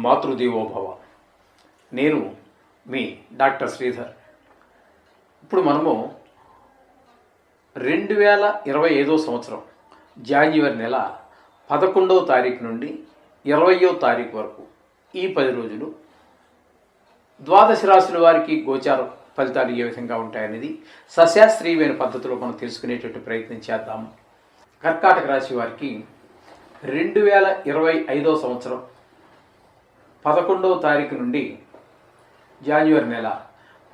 మాతృదేవోభవ. నేను మీ డాక్టర్ శ్రీధర్. ఇప్పుడు మనము 2025 సంవత్సరం జాన్యువరి నెల 11వ తారీఖు నుండి 20వ తారీఖు వరకు ఈ 10 రోజులు ద్వాదశ రాశుల వారికి గోచార ఫలితాలు ఏ విధంగా ఉంటాయనేది సశాస్త్రీయమైన పద్ధతిలో మనం తెలుసుకునేటువంటి ప్రయత్నం చేద్దాము. కర్కాటక రాశి వారికి 2025 సంవత్సరం 11వ తారీఖు నుండి జాన్యువరి నెల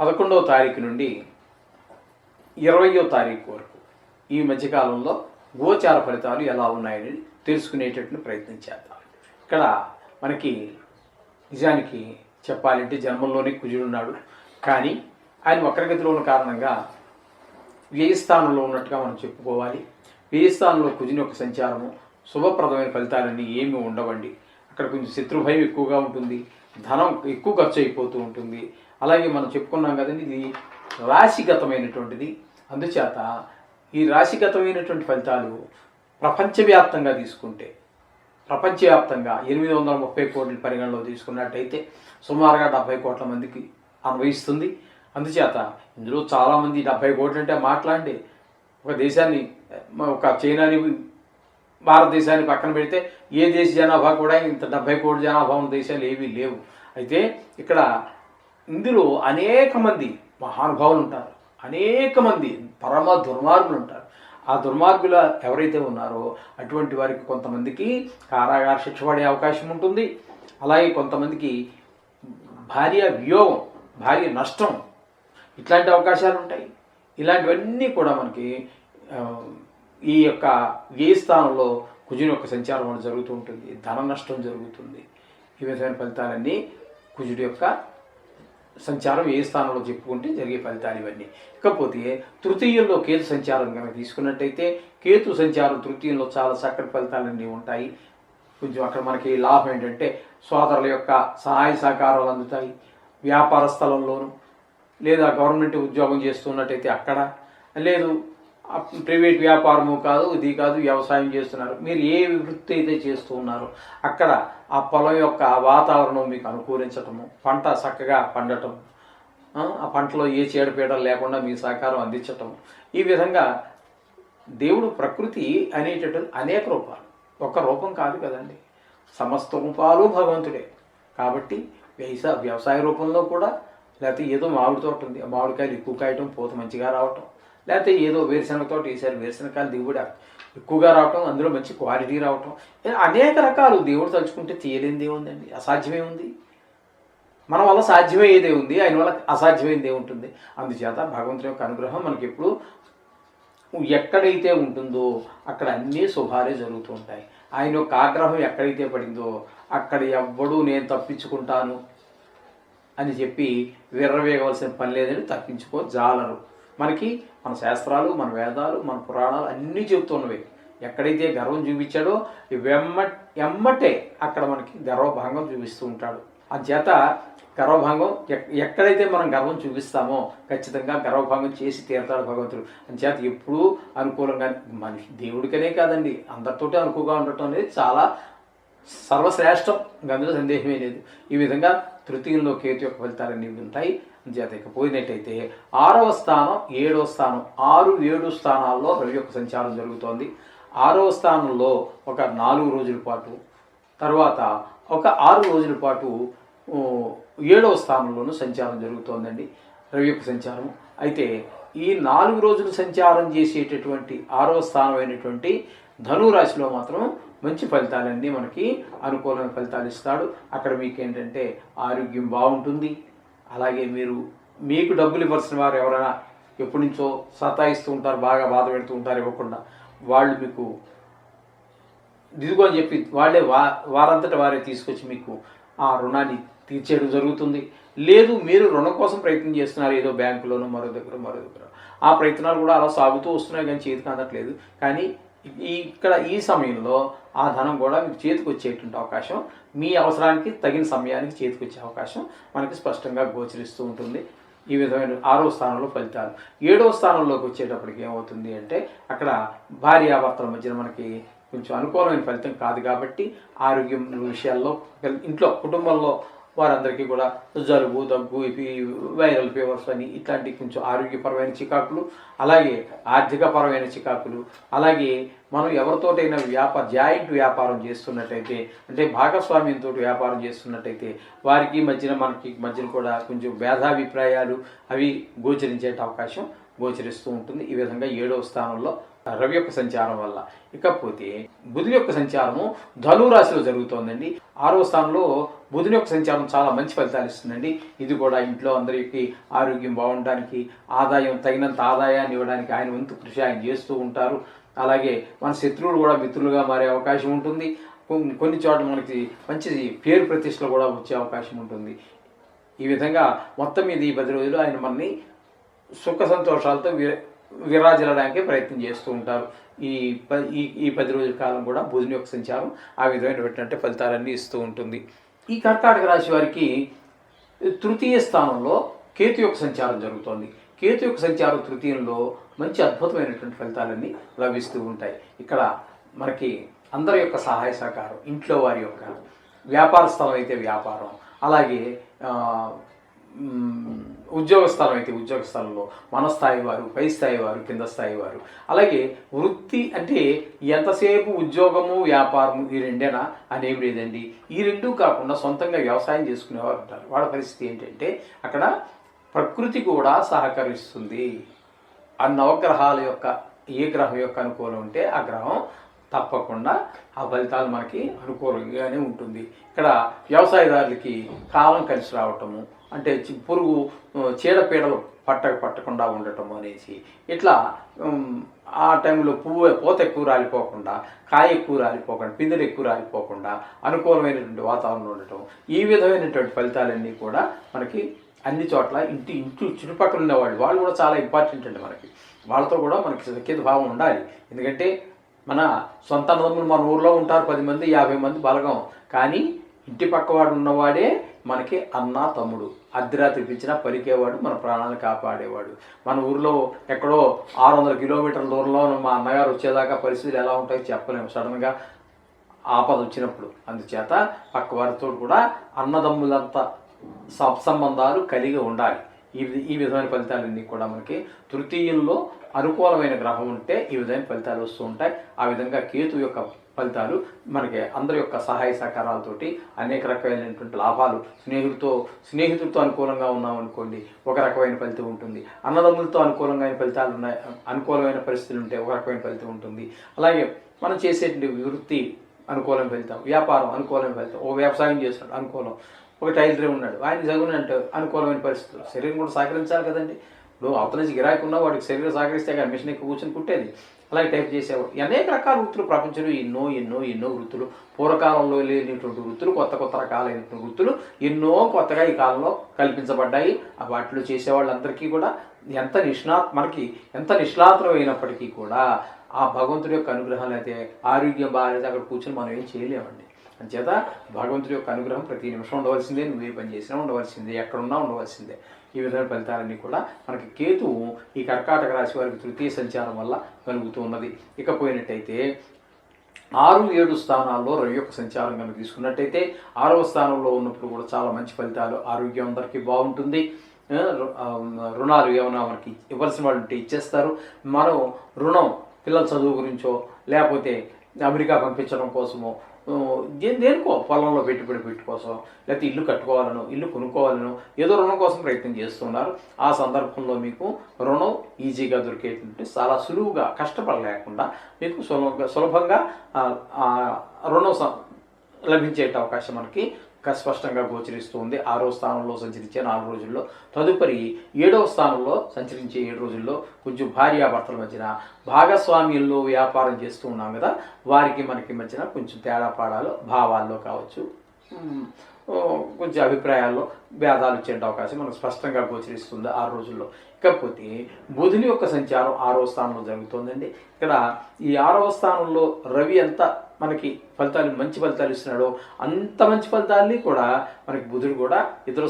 11వ తారీఖు నుండి 20వ తారీఖు వరకు ఈ మధ్యకాలంలో గోచార ఫలితాలు ఎలా ఉన్నాయని తెలుసుకునేటటువంటి ప్రయత్నం చేద్దాం. ఇక్కడ మనకి నిజానికి చెప్పాలంటే జన్మంలోనే కుజుడున్నాడు, కానీ ఆయన వక్రగతిలో ఉన్న కారణంగా వ్యయస్థానంలో ఉన్నట్టుగా మనం చెప్పుకోవాలి. వ్యయస్థానంలో కుజుని యొక్క సంచారము శుభప్రదమైన ఫలితాలన్నీ ఏమీ ఉండవండి. అక్కడ కొంచెం శత్రుభయం ఎక్కువగా ఉంటుంది, ధనం ఎక్కువ ఖర్చు అయిపోతూ ఉంటుంది. అలాగే మనం చెప్పుకున్నాం కదండి, ఇది రాశిగతమైనటువంటిది. అందుచేత ఈ రాశిగతమైనటువంటి ఫలితాలు ప్రపంచవ్యాప్తంగా తీసుకుంటే, ప్రపంచవ్యాప్తంగా 830 కోట్ల పరిగణలో తీసుకున్నట్టయితే సుమారుగా 70 కోట్ల మందికి అన్వయిస్తుంది. అందుచేత ఇందులో చాలామంది 70 కోట్లు అంటే మాట్లాడి ఒక దేశాన్ని, ఒక చైనాని, భారతదేశాన్ని పక్కన పెడితే ఏ దేశ జనాభా కూడా ఇంత 70 కోట్ల జనాభా ఉన్న దేశాలు ఏవీ లేవు. అయితే ఇక్కడ ఇందులో అనేక మంది మహానుభావులు ఉంటారు, అనేక మంది పరమ దుర్మార్గులు ఉంటారు. ఆ దుర్మార్గులు ఎవరైతే ఉన్నారో అటువంటి వారికి కొంతమందికి కారాగార శిక్ష పడే అవకాశం ఉంటుంది. అలాగే కొంతమందికి భార్య వియోగం, భార్య నష్టం, ఇట్లాంటి అవకాశాలు ఉంటాయి. ఇలాంటివన్నీ కూడా మనకి ఈ యొక్క వ్యయ స్థానంలో కుజుని యొక్క సంచారం వల్ల జరుగుతూ ఉంటుంది. ధన నష్టం జరుగుతుంది. ఈ విధమైన ఫలితాలన్నీ కుజుడి యొక్క సంచారం ఏ స్థానంలో చెప్పుకుంటే జరిగే ఫలితాలు ఇవన్నీ. ఇకపోతే తృతీయంలో కేతు సంచారం కనుక తీసుకున్నట్టయితే కేతు సంచారం తృతీయంలో చాలా చక్కటి ఫలితాలన్నీ ఉంటాయి. కొంచెం అక్కడ మనకి లాభం ఏంటంటే సోదరుల యొక్క సహాయ సహకారాలు అందుతాయి. వ్యాపార స్థలంలోనూ, లేదా గవర్నమెంట్ ఉద్యోగం చేస్తున్నట్టయితే అక్కడ, లేదు ప్రైవేట్ వ్యాపారము కాదు, ఇది కాదు, వ్యవసాయం చేస్తున్నారు, మీరు ఏ వృత్తి అయితే చేస్తూ ఉన్నారో అక్కడ ఆ పొలం యొక్క వాతావరణం మీకు అనుకూలించటము, పంట చక్కగా పండటం, ఆ పంటలో ఏ చీడపీడలు లేకుండా మీ సహకారం అందించటం. ఈ విధంగా దేవుడు ప్రకృతి అనేటటువంటి అనేక రూపాలు, ఒక రూపం కాదు కదండి, సమస్త రూపాలు భగవంతుడే. కాబట్టి వ్యవసాయ రూపంలో కూడా, లేకపోతే ఏదో మామిడి తోట ఉంది, మామిడికాయలు ఎక్కువ కాయటం, పూత మంచిగా రావటం, లేకపోతే ఏదో వేరుశనగ తోట వేసారు, వేరుశనగకాయలు దిగుబడి ఎక్కువగా రావటం, అందులో మంచి క్వాలిటీ రావటం, అనేక రకాలు. దేవుడు తలుచుకుంటే తీయలేనిదే ఉందండి, అసాధ్యమే ఉంది. మన వల్ల సాధ్యమయ్యేదే ఉంది, ఆయన వల్ల అసాధ్యమైనదే ఉంటుంది. అందుచేత భగవంతుని యొక్క అనుగ్రహం మనకి ఎప్పుడు ఎక్కడైతే ఉంటుందో అక్కడ అన్నీ శుభాలే జరుగుతూ ఉంటాయి. ఆయన యొక్క ఆగ్రహం ఎక్కడైతే పడిందో అక్కడ ఎవ్వడూ నేను తప్పించుకుంటాను అని చెప్పి విర్రవేయవలసిన పని లేదని తప్పించుకోజాలరు. మనకి మన శాస్త్రాలు, మన వేదాలు, మన పురాణాలు అన్నీ చెబుతున్నవి. ఎక్కడైతే గర్వం చూపించాడో ఎమ్మటే అక్కడ మనకి గర్వభంగం చూపిస్తూ ఉంటాడు. అందుచేత గర్వభంగం ఎక్కడైతే మనం గర్వం చూపిస్తామో ఖచ్చితంగా గర్వభంగం చేసి తీరతాడు భగవంతుడు. అందుచేత ఎప్పుడూ అనుకూలంగా, మనిషి దేవుడికనే కాదండి అందరితోటి అనుకూలంగా ఉండటం అనేది చాలా సర్వశ్రేష్టం, అందులో సందేహమే లేదు. ఈ విధంగా తృతీయంలో కేతు యొక్క ఫలితాలన్నీ ఉంటాయి. అందుచేత ఇక పోయినట్టయితే 6వ స్థానం, 7వ స్థానం, 6, 7 స్థానాల్లో రవి యొక్క సంచారం జరుగుతోంది. 6వ స్థానంలో ఒక 4 రోజుల పాటు, తర్వాత ఒక 6 రోజుల పాటు 7వ స్థానంలోనూ సంచారం జరుగుతోందండి రవి యొక్క సంచారం. అయితే ఈ 4 రోజులు సంచారం చేసేటటువంటి 6వ స్థానం అయినటువంటి ధనురాశిలో మాత్రం మంచి ఫలితాలన్నీ మనకి అనుకూలమైన ఫలితాలు ఇస్తాడు. అక్కడ మీకు ఏంటంటే ఆరోగ్యం బాగుంటుంది. అలాగే మీకు డబ్బులు ఇవ్వాల్సిన వారు ఎవరైనా ఎప్పటి నుంచో సతాయిస్తూ ఉంటారు, బాగా బాధ పెడుతూ ఉంటారు, ఇవ్వకుండా, వాళ్ళు మీకు దిగుగు అని చెప్పి వాళ్ళే వారంతట వారే తీసుకొచ్చి మీకు ఆ రుణాన్ని తీర్చేయడం జరుగుతుంది. లేదు మీరు రుణం కోసం ప్రయత్నం చేస్తున్నారు, ఏదో బ్యాంకులోనో మరో దగ్గర ఆ ప్రయత్నాలు కూడా అలా సాగుతూ వస్తున్నాయి, కానీ చేతికి అందట్లేదు. కానీ ఇక్కడ ఈ సమయంలో ఆ ధనం కూడా మీకు చేతికి వచ్చేటువంటి అవకాశం, మీ అవసరానికి తగిన సమయానికి చేతికి వచ్చే అవకాశం మనకి స్పష్టంగా గోచరిస్తూ ఉంటుంది. ఈ విధమైన 6వ స్థానంలో ఫలితాలు. 7వ స్థానంలోకి వచ్చేటప్పటికి ఏమవుతుంది అంటే అక్కడ భార్యాభర్తల మధ్యన మనకి కొంచెం అనుకూలమైన ఫలితం కాదు కాబట్టి ఆరోగ్యం విషయాల్లో ఇంట్లో కుటుంబంలో వారందరికీ కూడా జలుబు, దగ్గు, వైరల్ ఫీవర్స్ అని ఇట్లాంటి కొంచెం ఆరోగ్యపరమైన చికాకులు, అలాగే ఆర్థికపరమైన చికాకులు, అలాగే మనం ఎవరితోటైనా జాయింట్ వ్యాపారం చేస్తున్నట్టయితే, అంటే భాగస్వామ్యంతో వ్యాపారం చేస్తున్నట్టయితే వారికి మధ్యన మనకి మధ్యన కూడా కొంచెం భేదాభిప్రాయాలు అవి గోచరించే అవకాశం గోచరిస్తూ ఉంటుంది. ఈ విధంగా 7వ స్థానంలో రవి యొక్క సంచారం వల్ల. ఇకపోతే బుధుని యొక్క సంచారము ధనురాశిలో జరుగుతోందండి. 6వ స్థానంలో బుధుని యొక్క సంచారం చాలా మంచి ఫలితాలు ఇస్తుందండి. ఇది కూడా ఇంట్లో అందరికీ ఆరోగ్యం బాగుండడానికి, తగినంత ఆదాయాన్ని ఇవ్వడానికి ఆయన వంతు కృషి ఆయన చేస్తూ ఉంటారు. అలాగే మన శత్రువులు కూడా మిత్రులుగా మారే అవకాశం ఉంటుంది. కొన్ని చోట్ల మనకి మంచి పేరు ప్రతిష్టలు కూడా వచ్చే అవకాశం ఉంటుంది. ఈ విధంగా మొత్తం మీద ఈ 10 రోజులు ఆయన మనని సుఖ సంతోషాలతో విరాజిల్లడానికి ప్రయత్నం చేస్తూ ఉంటారు. ఈ 10 రోజుల కాలం కూడా బుధుని యొక్క సంచారం ఆ విధమైనటువంటి ఫలితాలన్నీ ఇస్తూ ఉంటుంది. ఈ కర్కాటక రాశి వారికి తృతీయ స్థానంలో కేతు యొక్క సంచారం జరుగుతోంది. కేతు యొక్క సంచారం తృతీయంలో మంచి అద్భుతమైనటువంటి ఫలితాలన్నీ లభిస్తూ ఉంటాయి. ఇక్కడ మనకి అందరి యొక్క సహాయ సహకారం, ఇంట్లో వారి యొక్క వ్యాపార స్థలం అయితే వ్యాపారం, అలాగే ఉద్యోగ స్థలం అయితే ఉద్యోగ స్థలంలో మన స్థాయి వారు, పై స్థాయి వారు, కింద స్థాయి వారు, అలాగే వృత్తి అంటే ఎంతసేపు ఉద్యోగము వ్యాపారము ఈ రెండేనా అనేవి లేదండి. ఈ రెండూ కాకుండా సొంతంగా వ్యవసాయం చేసుకునేవారు ఉంటారు. వాళ్ళ పరిస్థితి ఏంటంటే అక్కడ ప్రకృతి కూడా సహకరిస్తుంది. ఆ నవగ్రహాల యొక్క ఏ గ్రహం యొక్క అనుకూలం ఉంటే ఆ గ్రహం తప్పకుండా ఆ ఫలితాలు మనకి అనుకూలంగానే ఉంటుంది. ఇక్కడ వ్యవసాయదారులకి కాలం కలిసి రావటము, అంటే పురుగు చీడపీడలు పట్టకుండా ఉండటం అనేసి, ఇట్లా ఆ టైంలో పూత ఎక్కువ రాలిపోకుండా, కాయ ఎక్కువ రాలిపోకుండా, పిందెలు ఎక్కువ రాలిపోకుండా అనుకూలమైనటువంటి వాతావరణం ఉండటం, ఈ విధమైనటువంటి ఫలితాలన్నీ కూడా మనకి అన్ని చోట్ల ఇంటి చుట్టుపక్కల ఉండేవాళ్ళు వాళ్ళు కూడా చాలా ఇంపార్టెంట్ అండి. వాళ్ళతో కూడా మనకి సఖ్యత భావం ఉండాలి. ఎందుకంటే మన సొంత అన్నదమ్ములు మన ఊర్లో ఉంటారు 10 మంది 50 మంది బలగం, కానీ ఇంటి పక్కవాడు ఉన్నవాడే మనకి అన్న తమ్ముడు. అర్ధరాత్రి పిలిచినా పలికేవాడు, మన ప్రాణాలను కాపాడేవాడు. మన ఊర్లో ఎక్కడో 600 కిలోమీటర్ల దూరంలో మా అన్నగారు వచ్చేదాకా పరిస్థితులు ఎలా ఉంటాయో చెప్పలేము, సడన్గా ఆపద వచ్చినప్పుడు. అందుచేత పక్కవారితో కూడా అన్నదమ్ములంతా సత్సంబంధాలు కలిగి ఉండాలి. ఈ విధమైన ఫలితాలన్నీ కూడా మనకి తృతీయంలో అనుకూలమైన గ్రహం ఉంటే ఈ విధమైన ఫలితాలు వస్తూ ఉంటాయి. ఆ విధంగా కేతు యొక్క ఫలితాలు మనకి అందరి యొక్క సహాయ సహకారాలతోటి అనేక రకమైనటువంటి లాభాలు, స్నేహితులతో అనుకూలంగా ఉన్నామనుకోండి ఒక రకమైన ఫలితం ఉంటుంది, అన్నదమ్ములతో అనుకూలమైన పరిస్థితులు ఉంటే ఒక రకమైన ఫలితం ఉంటుంది. అలాగే మనం చేసేటువంటి వృత్తి అనుకూలం ఫలితం, వ్యాపారం అనుకూలమైన ఫలితం, ఓ వ్యవసాయం చేస్తాడు అనుకూలం, ఒక టైలరే ఉన్నాడు ఆయన చదువునంటే అనుకూలమైన పరిస్థితులు, శరీరం కూడా సహకరించాలి కదండి. ఇప్పుడు అవతల నుంచి గిరాకీ ఉన్నా వాడికి శరీరం సహకరిస్తే కానీ మిషన్ ఎక్కువ కూర్చొని కుట్టేది. అలాగే టైప్ చేసేవాడు. అనేక రకాల వృత్తులు ప్రపంచంలో ఎన్నో వృత్తులు, పూర్వకాలంలో లేనిటువంటి వృత్తులు, కొత్త రకాలైనటువంటి వృత్తులు ఎన్నో కొత్తగా ఈ కాలంలో కల్పించబడ్డాయి. వాటిలో చేసేవాళ్ళందరికీ కూడా మనకి ఎంత నిష్ణాతులమైనప్పటికీ కూడా ఆ భగవంతుడి యొక్క అనుగ్రహం అయితే ఆరోగ్యం బాగాలేదు అక్కడ కూర్చొని మనం ఏం చేయలేమండి. అంచేత భగవంతుడి యొక్క అనుగ్రహం ప్రతి నిమిషం ఉండవలసిందే, నువ్వు ఏ పని చేసినా ఉండవలసిందే, ఎక్కడున్నా ఉండవలసిందే. ఈ విధమైన ఫలితాలన్నీ కూడా మనకి కేతువు ఈ కర్కాటక రాశి వారికి తృతీయ సంచారం వల్ల కలుగుతూ ఉన్నది. ఇకపోయినట్టయితే 6, 7 స్థానాల్లో రవి యొక్క సంచారం కనుక తీసుకున్నట్టయితే 6వ స్థానంలో ఉన్నప్పుడు కూడా చాలా మంచి ఫలితాలు, ఆరోగ్యం అందరికీ బాగుంటుంది. రుణాలు ఏమైనా మనకి ఇవ్వాల్సిన వాళ్ళు ఉంటే ఇచ్చేస్తారు. మనం రుణం పిల్లల చదువు గురించో లేకపోతే అమెరికా పంపించడం కోసమో దేనికో పొలంలో పెట్టుబడి కోసం లేకపోతే ఇల్లు కట్టుకోవాలనో ఇల్లు కొనుక్కోవాలనో ఏదో రుణం కోసం ప్రయత్నం చేస్తున్నారు. ఆ సందర్భంలో మీకు రుణం ఈజీగా దొరికేటువంటి, చాలా సులువుగా కష్టపడలేకుండా మీకు సులభంగా రుణం లభించే అవకాశం మనకి స్పష్టంగా గోచరిస్తుంది. 6వ స్థానంలో సంచరించే 4 రోజుల్లో, తదుపరి 7వ స్థానంలో సంచరించే 7 రోజుల్లో కొంచెం భార్యాభర్తల మధ్యన భాగస్వామ్యంలో వ్యాపారం చేస్తూ ఉన్నాం కదా, వారికి మనకి మధ్యన కొంచెం తేడా పాడాలు, భావాల్లో కావచ్చు, కొంచెం అభిప్రాయాల్లో భేదాలు వచ్చే అవకాశం మనకు స్పష్టంగా గోచరిస్తుంది 6 రోజుల్లో. ఇకపోతే బుధుని యొక్క సంచారం 6వ స్థానంలో జరుగుతుందండి. ఇక్కడ ఈ 6వ స్థానంలో రవి ఎంత మనకి మంచి ఫలితాలు ఇస్తున్నాడో అంత మంచి ఫలితాలని కూడా మనకి బుధుడు కూడా ఇద్దరు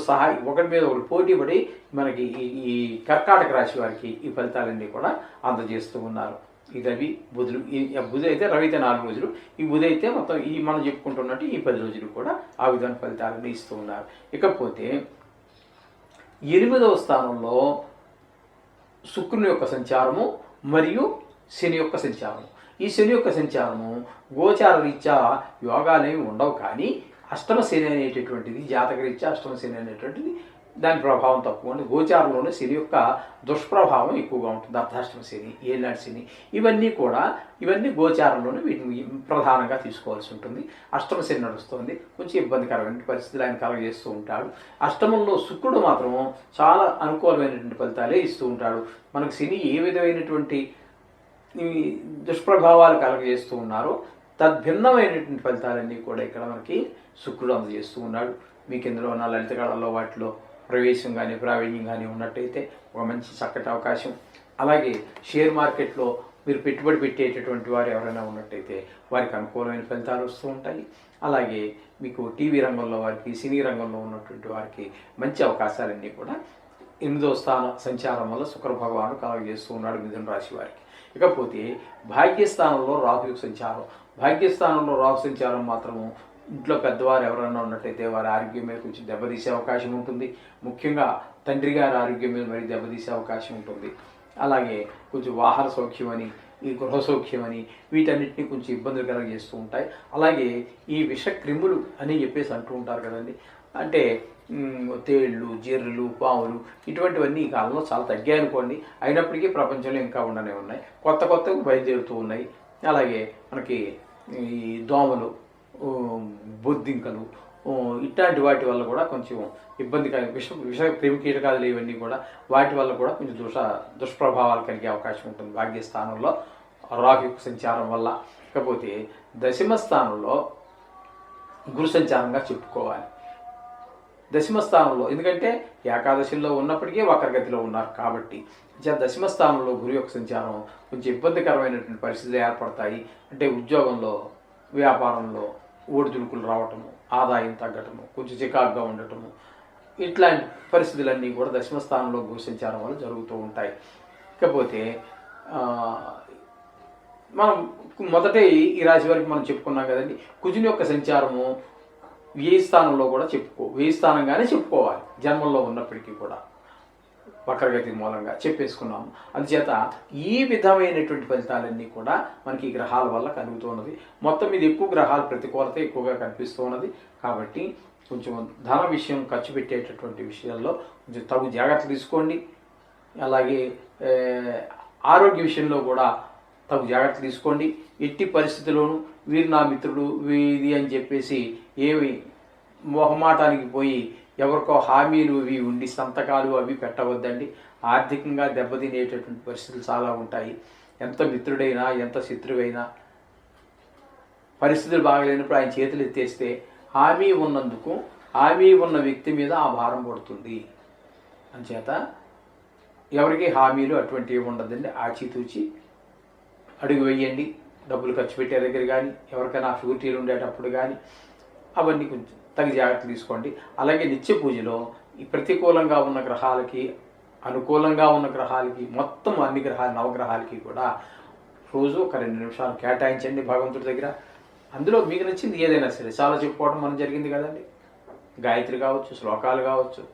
ఒకరి మీద ఒకరు పోటీ పడి మనకి ఈ కర్కాటక రాశి వారికి ఈ ఫలితాలన్నీ కూడా అందజేస్తూ ఉన్నారు. రవి బుధులు. ఈ బుధ అయితే రవి అయితే 4 రోజులు, ఈ బుధ అయితే మొత్తం ఈ మనం చెప్పుకుంటున్నట్టు ఈ 10 రోజులు కూడా ఆ విధమైన ఫలితాలను ఇస్తూ ఉన్నారు. ఇకపోతే 8వ స్థానంలో శుక్రుని యొక్క సంచారము మరియు శని యొక్క సంచారము. ఈ శని యొక్క సంచారము గోచార రీత్యా యోగాలేమి ఉండవు, కానీ అష్టమ శని అనేటటువంటిది జాతకరీత్యా అష్టమ శని అనేటువంటిది దాని ప్రభావం తక్కువ ఉంటుంది. గోచారంలోనే శని యొక్క దుష్ప్రభావం ఎక్కువగా ఉంటుంది. అర్ధాష్టమ శని, ఏళ్ళనాటి శని ఇవన్నీ గోచారంలోనే వీటిని ప్రధానంగా తీసుకోవాల్సి ఉంటుంది. అష్టమ శని నడుస్తుంది, కొంచెం ఇబ్బందికరమైన పరిస్థితులు ఆయన కలగజేస్తూ ఉంటాడు. అష్టమంలో శుక్రుడు మాత్రం చాలా అనుకూలమైనటువంటి ఫలితాలే ఇస్తూ ఉంటాడు. మనకు శని ఏ విధమైనటువంటి దుష్ప్రభావాలు కలగజేస్తూ ఉన్నారో తద్భిన్నమైనటువంటి ఫలితాలన్నీ కూడా ఇక్కడ మనకి శుక్రుడు అందజేస్తూ ఉన్నాడు. మీకు ఇందులో ఉన్న లలిత కళల్లో వాటిలో ప్రవేశం కానీ ప్రావీణ్యం కానీ ఉన్నట్టయితే ఒక మంచి చక్కటి అవకాశం. అలాగే షేర్ మార్కెట్లో మీరు పెట్టుబడి పెట్టేటటువంటి వారు ఎవరైనా ఉన్నట్టయితే వారికి అనుకూలమైన ఫలితాలు వస్తూ ఉంటాయి. అలాగే మీకు టీవీ రంగంలో వారికి, సినీ రంగంలో ఉన్నటువంటి వారికి మంచి అవకాశాలన్నీ కూడా 8వ స్థాన సంచారం వల్ల శుక్ర భగవానుడు కలగజేస్తూ ఉన్నాడు మిథున రాశి వారికి. ఇకపోతే భాగ్యస్థానంలో రాహు సంచారం. భాగ్యస్థానంలో రాహు సంచారం మాత్రము ఇంట్లో పెద్దవారు ఎవరైనా ఉన్నట్టయితే వారి ఆరోగ్యం మీద కొంచెం దెబ్బతీసే అవకాశం ఉంటుంది. ముఖ్యంగా తండ్రి గారి ఆరోగ్యం మీద మరి దెబ్బతీసే అవకాశం ఉంటుంది. అలాగే కొంచెం వాహన సౌఖ్యం అని, ఈ గృహ సౌఖ్యం అని వీటన్నిటిని కొంచెం ఇబ్బందులు కలగజేస్తూ ఉంటాయి. అలాగే ఈ విష క్రిములు అని చెప్పేసి అంటూ ఉంటారు కదండి, అంటే తేళ్ళు, జెర్రులు, పాములు ఇటువంటివన్నీ ఈ కాలంలో చాలా తగ్గాయి అనుకోండి. అయినప్పటికీ ప్రపంచంలో ఇంకా ఉండనే ఉన్నాయి, కొత్తగా బయలుదేరుతూ ఉన్నాయి. అలాగే మనకి ఈ దోమలు, బొద్దింకలు ఇట్లాంటి వాటి వల్ల కూడా కొంచెం ఇబ్బందికర విష క్రిమి కీటకాలు ఇవన్నీ కూడా వాటి వల్ల కూడా కొంచెం దుష్ప్రభావాలు కలిగే అవకాశం ఉంటుంది భాగ్యస్థానంలో రాహు సంచారం వల్ల. ఇకపోతే 10వ స్థానంలో గురు సంచారంగా చెప్పుకోవాలి. 10వ స్థానంలో ఎందుకంటే ఏకాదశిలో ఉన్నప్పటికీ వక్రగతిలో ఉన్నారు కాబట్టి 10వ స్థానంలో గురు యొక్క సంచారం కొంచెం ఇబ్బందికరమైనటువంటి పరిస్థితులు ఏర్పడతాయి. అంటే ఉద్యోగంలో, వ్యాపారంలో ఒడిదుడుకులు రావటము, ఆదాయం తగ్గటము, కొంచెం చికాకుగా ఉండటము, ఇట్లాంటి పరిస్థితులన్నీ కూడా 10వ స్థానంలో గురు సంచారం వల్ల జరుగుతూ ఉంటాయి. ఇకపోతే మనం మొదటే ఈ రాశి వారికి మనం చెప్పుకున్నాం కదండి, కుజుని యొక్క సంచారము వ్యయ స్థానంలో కూడా వ్యయ స్థానంగానే చెప్పుకోవాలి జన్మంలో ఉన్నప్పటికీ కూడా వక్రగతి మూలంగా చెప్పేసుకున్నాము. అందుచేత ఈ విధమైనటువంటి ఫలితాలన్నీ కూడా మనకి ఈ గ్రహాల వల్ల కలుగుతున్నది. మొత్తం మీద ఎక్కువ గ్రహాల ప్రతికూలత ఎక్కువగా కనిపిస్తూ ఉన్నది. కాబట్టి కొంచెం ధన విషయం ఖర్చు పెట్టేటటువంటి విషయాల్లో కొంచెం తగు జాగ్రత్తలు తీసుకోండి. అలాగే ఆరోగ్య విషయంలో కూడా తగు జాగ్రత్తలు తీసుకోండి. ఎట్టి పరిస్థితుల్లోనూ వీరు నా మిత్రుడు వీది అని చెప్పేసి ఏమి మొహమాటానికి పోయి ఎవరికో హామీలు అవి ఉండి సంతకాలు అవి పెట్టవద్దండి. ఆర్థికంగా దెబ్బతినేటటువంటి పరిస్థితులు చాలా ఉంటాయి. ఎంత మిత్రుడైనా ఎంత శత్రువైనా పరిస్థితులు బాగలేనప్పుడు ఆయన చేతులు ఎత్తేస్తే హామీ ఉన్నందుకు హామీ ఉన్న వ్యక్తి మీద ఆ భారం పడుతుంది. అంచేత ఎవరికి హామీలు అటువంటివి ఉండదండి. ఆచితూచి అడుగు వేయండి. డబ్బులు ఖర్చు పెట్టే దగ్గర కానీ ఎవరికైనా షూరిటీలు ఉండేటప్పుడు కానీ అవన్నీ కొంచెం తగి జాగ్రత్తలు తీసుకోండి. అలాగే నిత్య పూజలో ఈ ప్రతికూలంగా ఉన్న గ్రహాలకి, అనుకూలంగా ఉన్న గ్రహాలకి, మొత్తం అన్ని గ్రహాలు నవగ్రహాలకి కూడా రోజు ఒక 2 నిమిషాలు కేటాయించండి భగవంతుడి దగ్గర. అందులో మీకు నచ్చింది ఏదైనా సరే చాలా చెప్పుకోవడం మనం జరిగింది కదండి. గాయత్రి కావచ్చు, శ్లోకాలు కావచ్చు,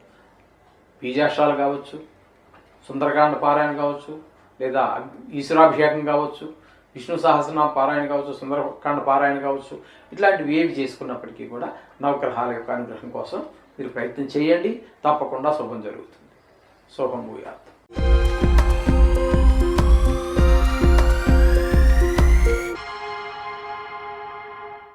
బీజాక్షరాలు కావచ్చు, సుందరకాండ పారాయణ కావచ్చు, లేదా ఈశ్వరాభిషేకం కావచ్చు, విష్ణు సహస్రనామ పారాయణ కావచ్చు, సుందరకాండ పారాయణ కావచ్చు, ఇట్లాంటివి ఏవి చేసుకున్నప్పటికీ కూడా నవగ్రహాల యొక్క అనుగ్రహం కోసం మీరు ప్రయత్నం చేయండి. తప్పకుండా శుభం జరుగుతుంది. శుభం భూయాత్.